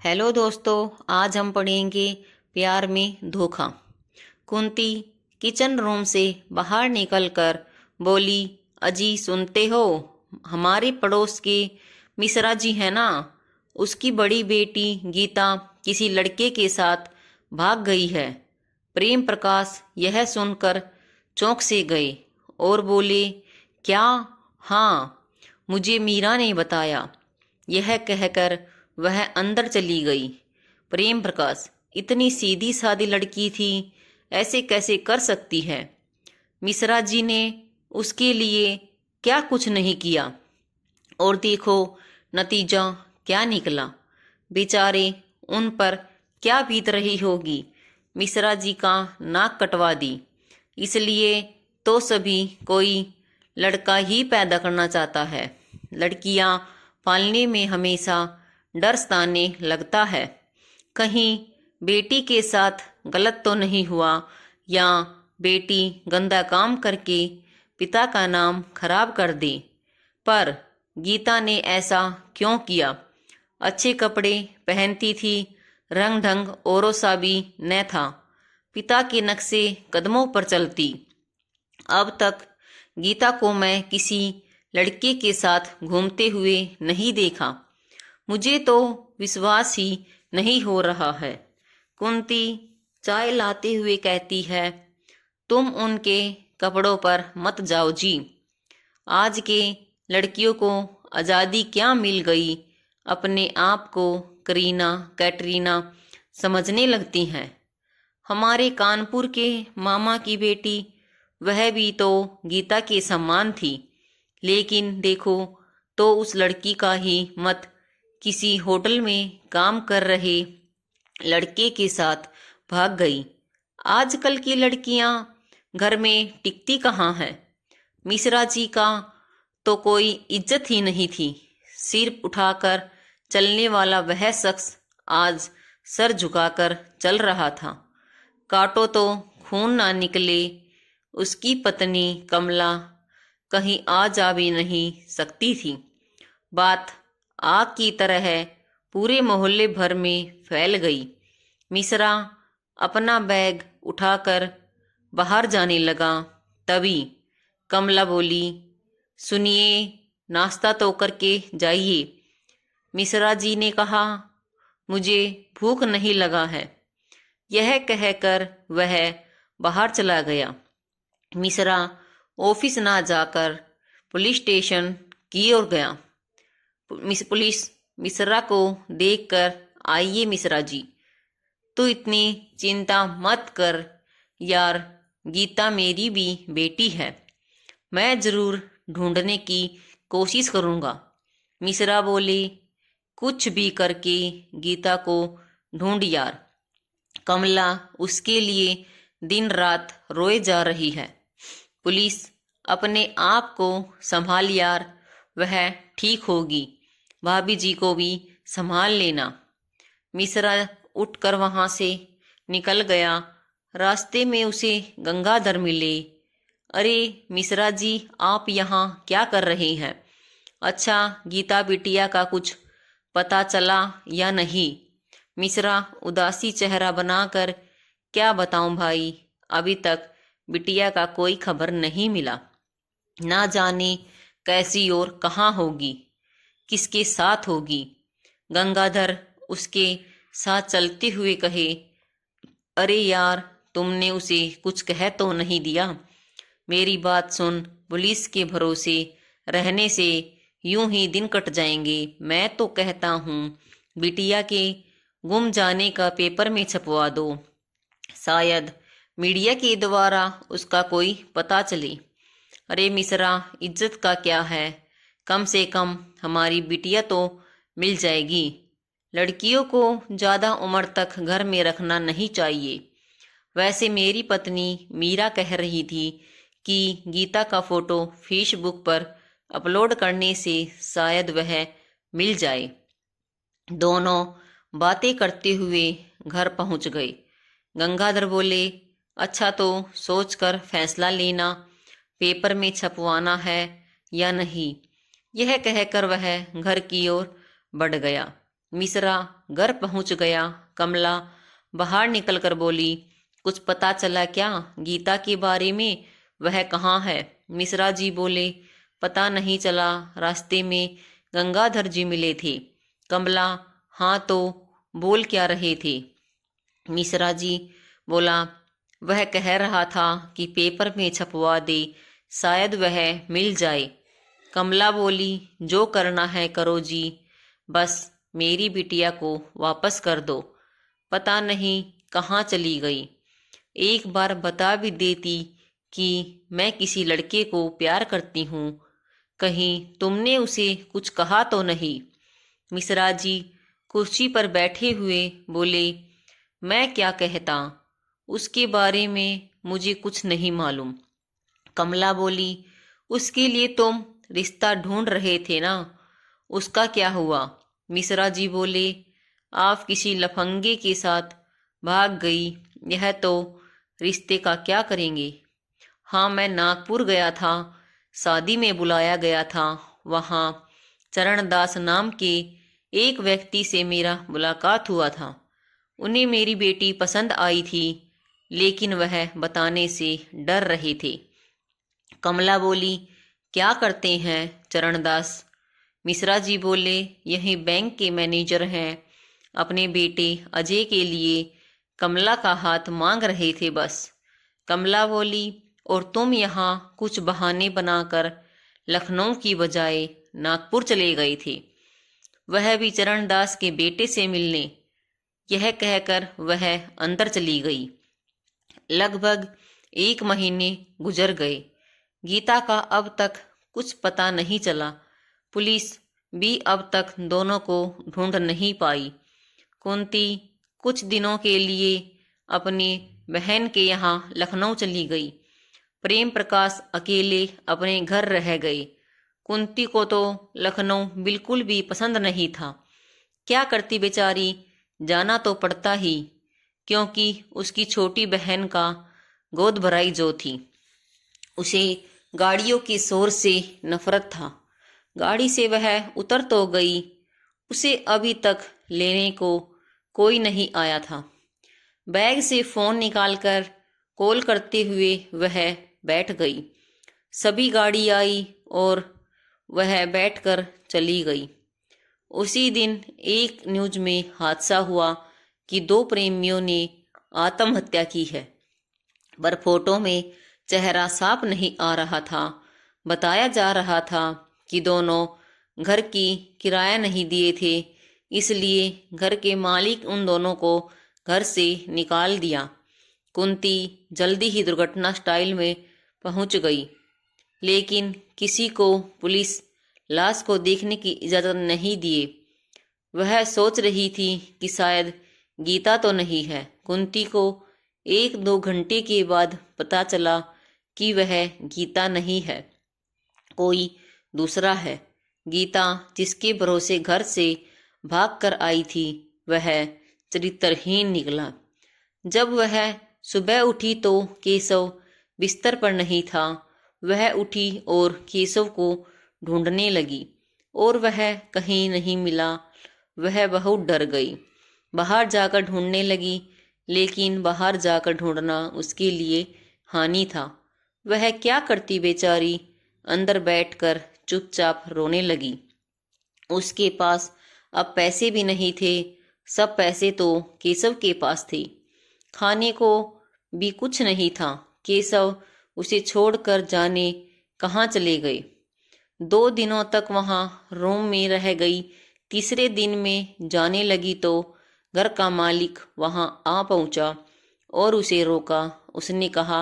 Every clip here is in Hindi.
हेलो दोस्तों, आज हम पढ़ेंगे प्यार में धोखा। कुंती किचन रूम से बाहर निकलकर बोली, अजी सुनते हो, हमारे पड़ोस के मिश्रा जी है ना, उसकी बड़ी बेटी गीता किसी लड़के के साथ भाग गई है। प्रेम प्रकाश यह सुनकर चौंक से गए और बोले, क्या? हाँ, मुझे मीरा ने बताया। यह कहकर वह अंदर चली गई। प्रेम प्रकाश, इतनी सीधी सादी लड़की थी, ऐसे कैसे कर सकती है? मिश्रा जी ने उसके लिए क्या कुछ नहीं किया, और देखो नतीजा क्या निकला। बेचारे, उन पर क्या बीत रही होगी। मिश्रा जी का नाक कटवा दी, इसलिए तो सभी कोई लड़का ही पैदा करना चाहता है। लड़कियां पालने में हमेशा डर सताने लगता है, कहीं बेटी के साथ गलत तो नहीं हुआ, या बेटी गंदा काम करके पिता का नाम खराब कर दे। पर गीता ने ऐसा क्यों किया? अच्छे कपड़े पहनती थी, रंग ढंग औरों सा भी न था, पिता के नक्शे कदमों पर चलती। अब तक गीता को मैं किसी लड़के के साथ घूमते हुए नहीं देखा। मुझे तो विश्वास ही नहीं हो रहा है। कुंती चाय लाते हुए कहती है, तुम उनके कपड़ों पर मत जाओ जी। आज के लड़कियों को आज़ादी क्या मिल गई, अपने आप को करीना कैटरीना समझने लगती हैं। हमारे कानपुर के मामा की बेटी, वह भी तो गीता के समान थी, लेकिन देखो तो उस लड़की का ही मत किसी होटल में काम कर रहे लड़के के साथ भाग गई। आजकल की लड़कियां घर में टिकती कहाँ है। मिश्रा जी का तो कोई इज्जत ही नहीं थी। सिर उठाकर चलने वाला वह शख्स आज सर झुकाकर चल रहा था। काटो तो खून ना निकले। उसकी पत्नी कमला कहीं आ जा भी नहीं सकती थी। बात आग की तरह पूरे मोहल्ले भर में फैल गई। मिश्रा अपना बैग उठाकर बाहर जाने लगा, तभी कमला बोली, सुनिए, नाश्ता तो करके जाइए। मिश्रा जी ने कहा, मुझे भूख नहीं लगा है। यह कहकर वह बाहर चला गया। मिश्रा ऑफिस ना जाकर पुलिस स्टेशन की ओर गया। पुलिस मिश्रा को देखकर, आइए मिश्रा जी, तू इतनी चिंता मत कर यार, गीता मेरी भी बेटी है, मैं जरूर ढूंढने की कोशिश करूंगा। मिश्रा बोले, कुछ भी करके गीता को ढूंढ यार, कमला उसके लिए दिन रात रोए जा रही है। पुलिस, अपने आप को संभाल यार, वह ठीक होगी, भाभी जी को भी संभाल लेना। मिश्रा उठकर वहां से निकल गया। रास्ते में उसे गंगाधर मिले। अरे मिश्रा जी, आप यहाँ क्या कर रहे हैं? अच्छा, गीता बिटिया का कुछ पता चला या नहीं? मिश्रा उदासी चेहरा बनाकर, क्या बताऊं भाई, अभी तक बिटिया का कोई खबर नहीं मिला। ना जाने कैसी और कहाँ होगी, किसके साथ होगी। गंगाधर उसके साथ चलते हुए कहे, अरे यार, तुमने उसे कुछ कह तो नहीं दिया? मेरी बात सुन, पुलिस के भरोसे रहने से यूं ही दिन कट जाएंगे। मैं तो कहता हूँ बिटिया के गुम जाने का पेपर में छपवा दो, शायद मीडिया के द्वारा उसका कोई पता चले। अरे मिश्रा, इज्जत का क्या है, कम से कम हमारी बिटिया तो मिल जाएगी। लड़कियों को ज़्यादा उम्र तक घर में रखना नहीं चाहिए। वैसे मेरी पत्नी मीरा कह रही थी कि गीता का फोटो फेसबुक पर अपलोड करने से शायद वह मिल जाए। दोनों बातें करते हुए घर पहुंच गए। गंगाधर बोले, अच्छा तो सोचकर फैसला लेना, पेपर में छपवाना है या नहीं। यह कहकर वह घर की ओर बढ़ गया। मिश्रा घर पहुंच गया। कमला बाहर निकलकर बोली, कुछ पता चला क्या गीता के बारे में? वह कहाँ है? मिश्रा जी बोले, पता नहीं चला, रास्ते में गंगाधर जी मिले थे। कमला, हाँ तो बोल क्या रहे थे? मिश्रा जी बोला, वह कह रहा था कि पेपर में छपवा दे, शायद वह मिल जाए। कमला बोली, जो करना है करो जी, बस मेरी बिटिया को वापस कर दो। पता नहीं कहाँ चली गई। एक बार बता भी देती कि मैं किसी लड़के को प्यार करती हूँ। कहीं तुमने उसे कुछ कहा तो नहीं? मिश्रा जी कुर्सी पर बैठे हुए बोले, मैं क्या कहता, उसके बारे में मुझे कुछ नहीं मालूम। कमला बोली, उसके लिए तुम रिश्ता ढूंढ रहे थे ना, उसका क्या हुआ? मिश्रा जी बोले, आप किसी लफंगे के साथ भाग गई, यह तो रिश्ते का क्या करेंगे? हाँ, मैं नागपुर गया था, शादी में बुलाया गया था। वहाँ चरणदास नाम के एक व्यक्ति से मेरा मुलाकात हुआ था। उन्हें मेरी बेटी पसंद आई थी, लेकिन वह बताने से डर रहे थे। कमला बोली, क्या करते हैं चरणदास? मिश्रा जी बोले, यही बैंक के मैनेजर हैं। अपने बेटे अजय के लिए कमला का हाथ मांग रहे थे बस। कमला बोली, और तुम यहाँ कुछ बहाने बनाकर लखनऊ की बजाय नागपुर चले गए थे, वह भी चरणदास के बेटे से मिलने। यह कहकर वह अंदर चली गई। लगभग 1 महीने गुजर गए। गीता का अब तक कुछ पता नहीं चला। पुलिस भी अब तक दोनों को ढूंढ नहीं पाई। कुंती कुछ दिनों के लिए अपनी बहन के यहाँ लखनऊ चली गई। प्रेम प्रकाश अकेले अपने घर रह गए। कुंती को तो लखनऊ बिल्कुल भी पसंद नहीं था। क्या करती बेचारी, जाना तो पड़ता ही, क्योंकि उसकी छोटी बहन का गोद भराई जो थी। उसे गाड़ियों के शोर से नफरत था। गाड़ी से वह उतर तो गई, उसे अभी तक लेने को कोई नहीं आया था। बैग से फोन निकालकर कॉल करते हुए वह बैठ गई। सभी गाड़ी आई और वह बैठकर चली गई। उसी दिन एक न्यूज में हादसा हुआ कि 2 प्रेमियों ने आत्महत्या की है, पर फोटो में चेहरा साफ नहीं आ रहा था। बताया जा रहा था कि दोनों घर की किराया नहीं दिए थे, इसलिए घर के मालिक उन दोनों को घर से निकाल दिया। कुंती जल्दी ही दुर्घटना स्टाइल में पहुंच गई, लेकिन किसी को पुलिस लाश को देखने की इजाज़त नहीं दिए। वह सोच रही थी कि शायद गीता तो नहीं है। कुंती को 1-2 घंटे के बाद पता चला कि वह गीता नहीं है, कोई दूसरा है। गीता जिसके भरोसे घर से भाग कर आई थी, वह चरित्रहीन निकला। जब वह सुबह उठी तो केशव बिस्तर पर नहीं था। वह उठी और केशव को ढूंढने लगी, और वह कहीं नहीं मिला। वह बहुत डर गई। बाहर जाकर ढूंढने लगी, लेकिन बाहर जाकर ढूंढना उसके लिए हानि था। वह क्या करती बेचारी, अंदर बैठकर चुपचाप रोने लगी। उसके पास अब पैसे भी नहीं थे। सब पैसे तो केशव के पास थे। खाने को भी कुछ नहीं था। केशव उसे छोड़कर जाने कहाँ चले गए। 2 दिनों तक वहाँ रूम में रह गई। तीसरे दिन में जाने लगी तो घर का मालिक वहाँ आ पहुँचा और उसे रोका। उसने कहा,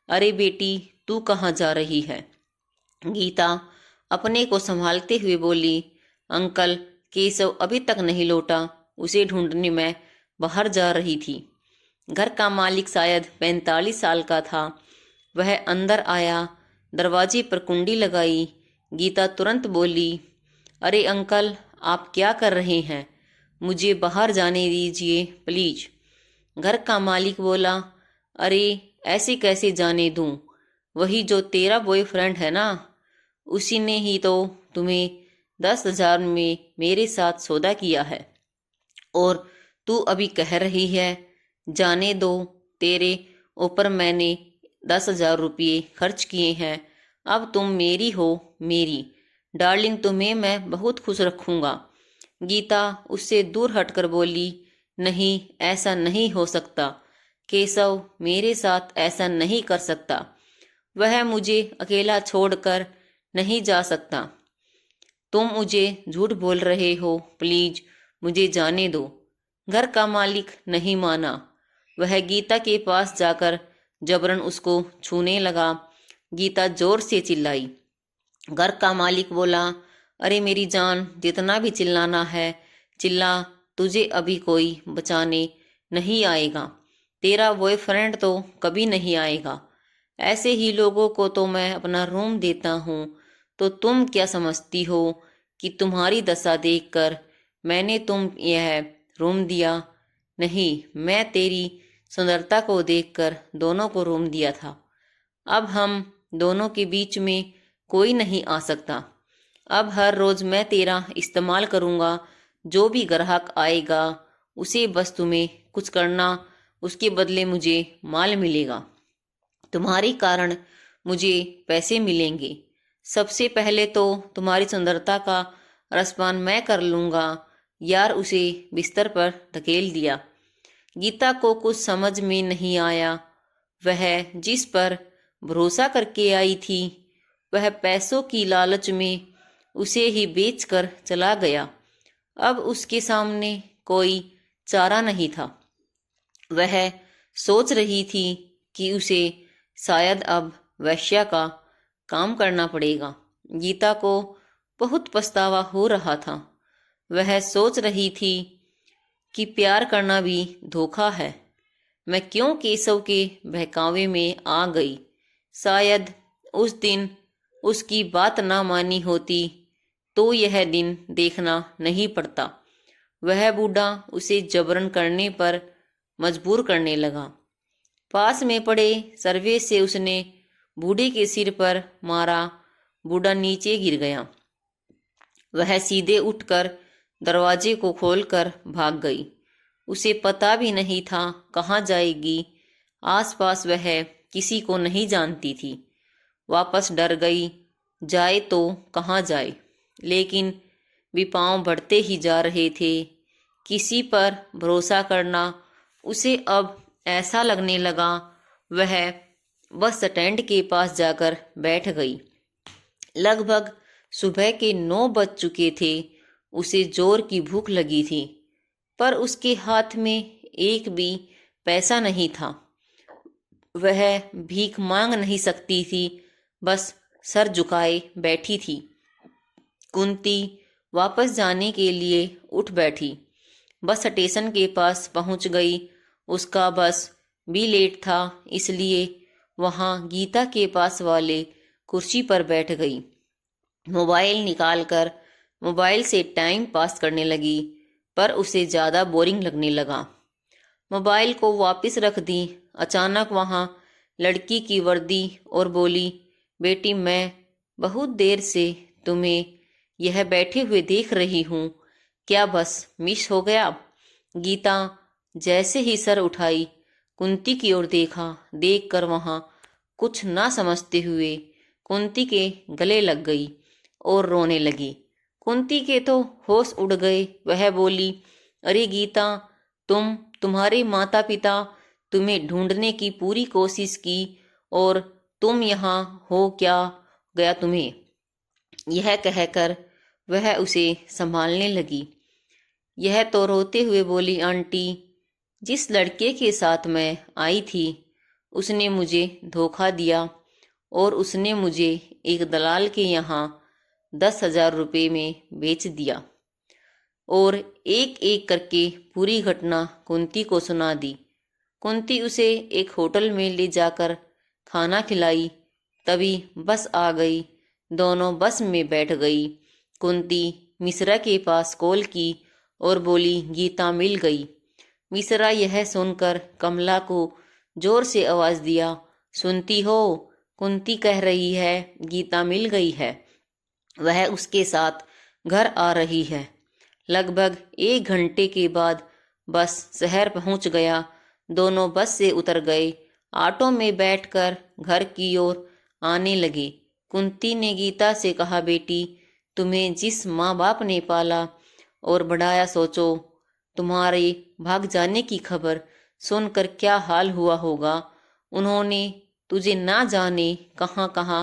अरे बेटी, तू कहाँ जा रही है? गीता अपने को संभालते हुए बोली, अंकल, केशव अभी तक नहीं लौटा, उसे ढूंढने मैं बाहर जा रही थी। घर का मालिक शायद 45 साल का था। वह अंदर आया, दरवाजे पर कुंडी लगाई। गीता तुरंत बोली, अरे अंकल, आप क्या कर रहे हैं? मुझे बाहर जाने दीजिए प्लीज। घर का मालिक बोला, अरे ऐसे कैसे जाने दूं? वही जो तेरा बॉयफ्रेंड है ना, उसी ने ही तो तुम्हें 10,000 में मेरे साथ सौदा किया है। और तू अभी कह रही है जाने दो, तेरे ऊपर मैंने 10,000 रुपये खर्च किए हैं, अब तुम मेरी हो, मेरी डार्लिंग, तुम्हें मैं बहुत खुश रखूंगा। गीता उससे दूर हटकर बोली, नहीं, ऐसा नहीं हो सकता। केशव मेरे साथ ऐसा नहीं कर सकता। वह मुझे अकेला छोड़कर नहीं जा सकता। तुम मुझे झूठ बोल रहे हो, प्लीज मुझे जाने दो। घर का मालिक नहीं माना। वह गीता के पास जाकर जबरन उसको छूने लगा। गीता जोर से चिल्लाई। घर का मालिक बोला, अरे मेरी जान, जितना भी चिल्लाना है चिल्ला, तुझे अभी कोई बचाने नहीं आएगा। तेरा बॉयफ्रेंड तो कभी नहीं आएगा। ऐसे ही लोगों को तो मैं अपना रूम देता हूँ। तो तुम क्या समझती हो कि तुम्हारी दशा देखकर मैंने तुम यह रूम दिया? नहीं, मैं तेरी सुंदरता को देखकर दोनों को रूम दिया था। अब हम दोनों के बीच में कोई नहीं आ सकता। अब हर रोज मैं तेरा इस्तेमाल करूँगा। जो भी ग्राहक आएगा उसे बस तुम्हें कुछ करना, उसके बदले मुझे माल मिलेगा। तुम्हारे कारण मुझे पैसे मिलेंगे। सबसे पहले तो तुम्हारी सुंदरता का रसपान मैं कर लूँगा। यार, उसे बिस्तर पर धकेल दिया। गीता को कुछ समझ में नहीं आया। वह जिस पर भरोसा करके आई थी, वह पैसों की लालच में उसे ही बेचकर चला गया। अब उसके सामने कोई चारा नहीं था। वह सोच रही थी कि उसे शायद अब वैश्या का काम करना पड़ेगा। गीता को बहुत पछतावा हो रहा था। वह सोच रही थी कि प्यार करना भी धोखा है। मैं क्यों केशव के बहकावे में आ गई? शायद उस दिन उसकी बात ना मानी होती तो यह दिन देखना नहीं पड़ता। वह बूढ़ा उसे जबरन करने पर मजबूर करने लगा। पास में पड़े सर्वे से उसने बूढ़े के सिर पर मारा। बूढ़ा नीचे गिर गया। वह सीधे उठकर दरवाजे को खोलकर भाग गई। उसे पता भी नहीं था कहाँ जाएगी। आसपास वह किसी को नहीं जानती थी। वापस डर गई, जाए तो कहाँ जाए। लेकिन विपांव बढ़ते ही जा रहे थे। किसी पर भरोसा करना उसे अब ऐसा लगने लगा। वह बस स्टैंड के पास जाकर बैठ गई। लगभग सुबह के 9 बज चुके थे। उसे जोर की भूख लगी थी, पर उसके हाथ में एक भी पैसा नहीं था। वह भीख मांग नहीं सकती थी, बस सर झुकाए बैठी थी। कुंती वापस जाने के लिए उठ बैठी। बस स्टेशन के पास पहुंच गई। उसका बस भी लेट था, इसलिए वहां गीता के पास वाले कुर्सी पर बैठ गई। मोबाइल निकालकर मोबाइल से टाइम पास करने लगी, पर उसे ज़्यादा बोरिंग लगने लगा। मोबाइल को वापस रख दी। अचानक वहाँ लड़की की वर्दी और बोली, बेटी, मैं बहुत देर से तुम्हें यह बैठे हुए देख रही हूँ। क्या बस मिस हो गया? गीता जैसे ही सर उठाई, कुंती की ओर देखा। देखकर वहाँ कुछ ना समझते हुए कुंती के गले लग गई और रोने लगी। कुंती के तो होश उड़ गए। वह बोली, अरे गीता, तुम्हारे माता पिता तुम्हें ढूंढने की पूरी कोशिश की और तुम यहाँ हो, क्या गया तुम्हें? यह कहकर वह उसे संभालने लगी। यह तो रोते हुए बोली, आंटी, जिस लड़के के साथ मैं आई थी उसने मुझे धोखा दिया और उसने मुझे एक दलाल के यहाँ 10,000 रुपये में बेच दिया। और एक एक करके पूरी घटना कुंती को सुना दी। कुंती उसे एक होटल में ले जाकर खाना खिलाई। तभी बस आ गई। दोनों बस में बैठ गई। कुंती मिश्रा के पास कॉल की और बोली, गीता मिल गई। मिश्रा यह सुनकर कमला को जोर से आवाज़ दिया, सुनती हो? कुंती कह रही है गीता मिल गई है। वह उसके साथ घर आ रही है। लगभग 1 घंटे के बाद बस शहर पहुंच गया। दोनों बस से उतर गए। ऑटो में बैठकर घर की ओर आने लगे। कुंती ने गीता से कहा, बेटी, तुम्हें जिस माँ बाप ने पाला और बढ़ाया, सोचो तुम्हारे भाग जाने की खबर सुनकर क्या हाल हुआ होगा। उन्होंने तुझे ना जाने कहाँ कहाँ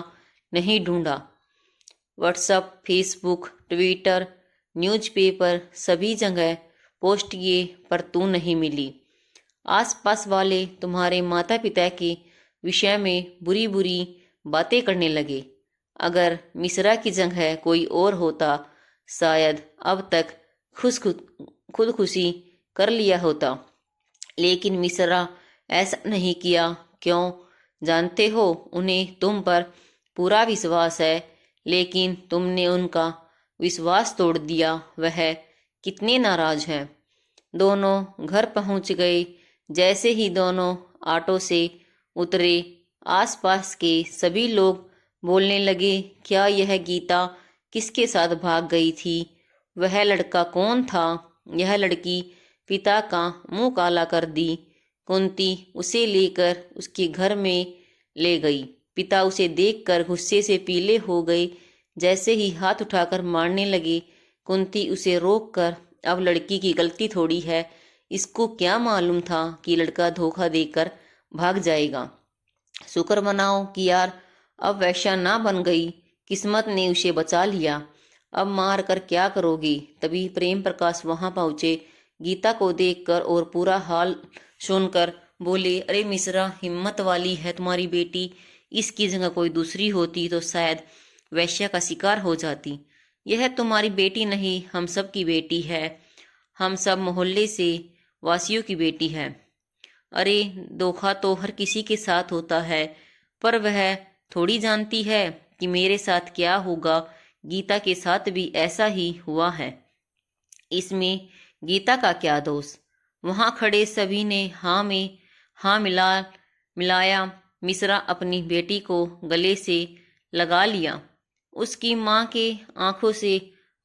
नहीं ढूंढा। व्हाट्सएप, फेसबुक, ट्विटर, न्यूज़पेपर सभी जगह पोस्ट किए पर तू नहीं मिली। आसपास वाले तुम्हारे माता पिता के विषय में बुरी बुरी बातें करने लगे। अगर मिश्रा की जगह कोई और होता शायद अब तक खुदकुशी कर लिया होता, लेकिन मिश्रा ऐसा नहीं किया। क्यों? जानते हो, उन्हें तुम पर पूरा विश्वास है, लेकिन तुमने उनका विश्वास तोड़ दिया। वह कितने नाराज हैं। दोनों घर पहुंच गए। जैसे ही दोनों ऑटो से उतरे, आसपास के सभी लोग बोलने लगे, क्या यह गीता किसके साथ भाग गई थी? वह लड़का कौन था? यह लड़की पिता का मुंह काला कर दी। कुंती उसे लेकर उसके घर में ले गई। पिता उसे देखकर गुस्से से पीले हो गए। जैसे ही हाथ उठाकर मारने लगे, कुंती उसे रोककर, अब लड़की की गलती थोड़ी है, इसको क्या मालूम था कि लड़का धोखा देकर भाग जाएगा। शुक्र मनाओ कि यार अब वैश्या ना बन गई, किस्मत ने उसे बचा लिया। अब मार कर क्या करोगी? तभी प्रेम प्रकाश वहां पहुंचे। गीता को देखकर और पूरा हाल सुनकर बोले, अरे मिश्रा, हिम्मत वाली है तुम्हारी बेटी। इसकी जगह कोई दूसरी होती तो शायद वैश्या का शिकार हो जाती। यह तुम्हारी बेटी नहीं, हम सब की बेटी है। हम सब मोहल्ले से वासियों की बेटी है। अरे धोखा तो हर किसी के साथ होता है, पर वह थोड़ी जानती है कि मेरे साथ क्या होगा। गीता के साथ भी ऐसा ही हुआ है। इसमें गीता का क्या दोष? वहां खड़े सभी ने हाँ में हाँ मिलाया। मिश्रा अपनी बेटी को गले से लगा लिया। उसकी माँ के आंखों से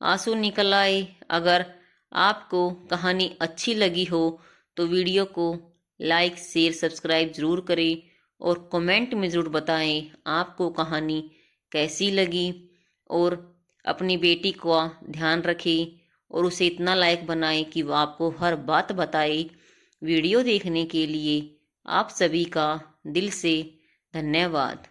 आंसू निकल आए। अगर आपको कहानी अच्छी लगी हो तो वीडियो को लाइक, शेयर, सब्सक्राइब जरूर करें और कमेंट में ज़रूर बताएं आपको कहानी कैसी लगी। और अपनी बेटी का ध्यान रखें और उसे इतना लायक बनाएं कि वो आपको हर बात बताए। वीडियो देखने के लिए आप सभी का दिल से धन्यवाद।